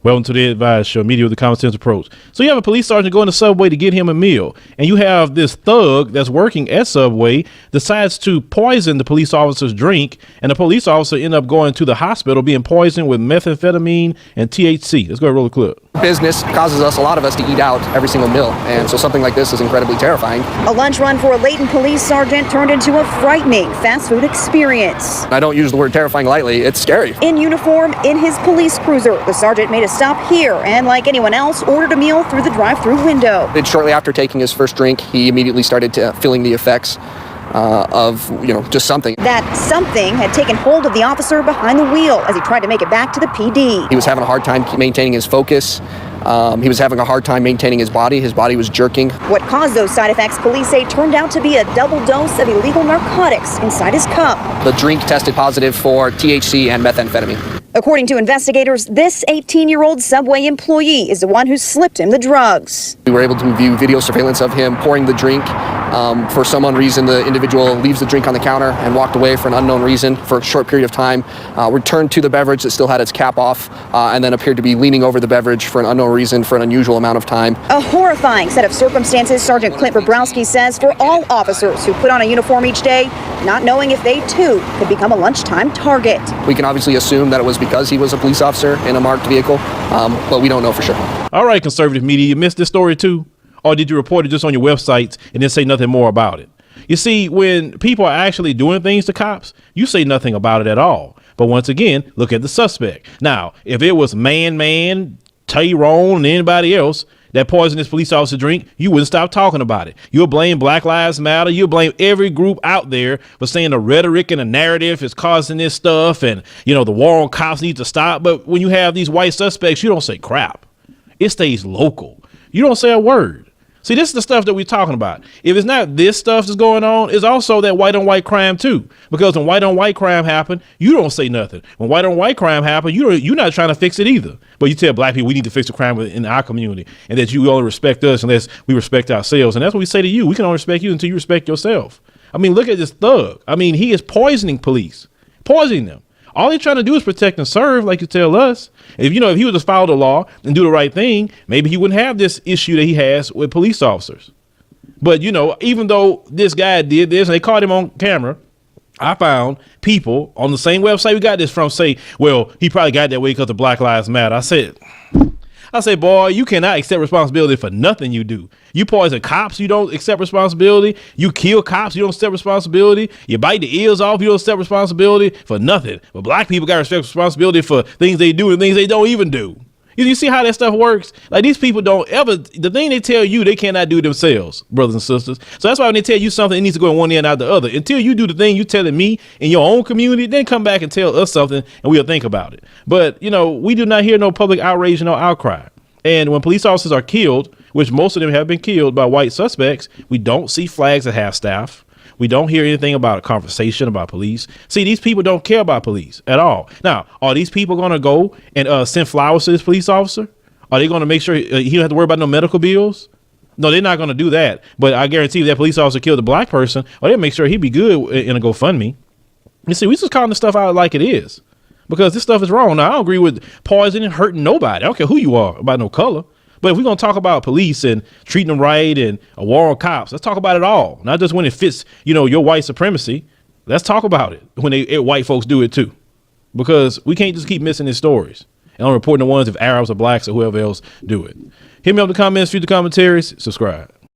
Welcome to the Advised Show, media with the common sense approach. So you have a police sergeant going to Subway to get him a meal, and you have this thug that's working at Subway decides to poison the police officer's drink, and the police officer end up going to the hospital being poisoned with methamphetamine and THC. Let's go ahead and roll the clip. Business causes a lot of us to eat out every single meal, and so something like this is incredibly terrifying. A lunch run for a Layton police sergeant turned into a frightening fast food experience. I don't use the word terrifying lightly. It's scary. In uniform, in his police cruiser, the sergeant made a stop here and, like anyone else, ordered a meal through the drive-thru window. And shortly after taking his first drink, he immediately started feeling the effects of just something. That something had taken hold of the officer behind the wheel as he tried to make it back to the PD. He was having a hard time maintaining his focus. He was having a hard time maintaining his body. His body was jerking. What caused those side effects, police say, turned out to be a double dose of illegal narcotics inside his cup. The drink tested positive for THC and methamphetamine. According to investigators, this 18-year-old Subway employee is the one who slipped him the drugs. We were able to view video surveillance of him pouring the drink. For some unknown reason, the individual leaves the drink on the counter and walked away for an unknown reason for a short period of time, returned to the beverage that still had its cap off, and then appeared to be leaning over the beverage for an unknown reason for an unusual amount of time. A horrifying set of circumstances, Sergeant Clint Bobrowski says, for all officers who put on a uniform each day, not knowing if they, too, could become a lunchtime target. We can obviously assume that it was because he was a police officer in a marked vehicle, but we don't know for sure. All right, conservative media, you missed this story too? Or did you report it just on your websites and then say nothing more about it? You see, when people are actually doing things to cops, you say nothing about it at all. But once again, look at the suspect. Now, if it was Tyrone and anybody else that poisoned this police officer drink, you wouldn't stop talking about it. You'll blame Black Lives Matter. You'll blame every group out there for saying the rhetoric and the narrative is causing this stuff, and the war on cops needs to stop. But when you have these white suspects, you don't say crap. It stays local. You don't say a word. See, this is the stuff that we're talking about. If it's not this stuff that's going on, it's also that white on white crime too. Because when white on white crime happen, you don't say nothing. When white on white crime happen, you're not trying to fix it either. But you tell black people we need to fix the crime in our community, and that you only respect us unless we respect ourselves. And that's what we say to you. We can only respect you until you respect yourself. I mean, look at this thug. I mean, he is poisoning police, poisoning them. All he's trying to do is protect and serve, like you tell us. If he was to follow the law and do the right thing, maybe he wouldn't have this issue that he has with police officers. But, even though this guy did this and they caught him on camera, I found people on the same website we got this from say, well, he probably got that way because of Black Lives Matter. I said, boy, you cannot accept responsibility for nothing you do. You poison cops, you don't accept responsibility. You kill cops, you don't accept responsibility. You bite the ears off, you don't accept responsibility for nothing. But black people got to accept responsibility for things they do and things they don't even do. You see how that stuff works? Like, these people don't ever, the thing they tell you, they cannot do themselves, brothers and sisters. So that's why when they tell you something, it needs to go in one ear and out the other. Until you do the thing you telling me in your own community, then come back and tell us something and we'll think about it. But, we do not hear no public outrage, no outcry. And when police officers are killed, which most of them have been killed by white suspects, we don't see flags at half staff. We don't hear anything about a conversation about police. See, these people don't care about police at all. Now, are these people going to go and send flowers to this police officer? Are they going to make sure he don't have to worry about no medical bills? No, they're not going to do that. But I guarantee if that police officer killed a black person, they'll make sure he'd be good in a GoFundMe. You see, we just calling this stuff out like it is. Because this stuff is wrong. Now, I don't agree with poisoning, hurting nobody. I don't care who you are about no color. But if we're going to talk about police and treating them right and a war on cops, let's talk about it all. Not just when it fits, your white supremacy. Let's talk about it when white folks do it too. Because we can't just keep missing these stories. And I'm reporting the ones if Arabs or blacks or whoever else do it. Hit me up in the comments, read the commentaries, subscribe.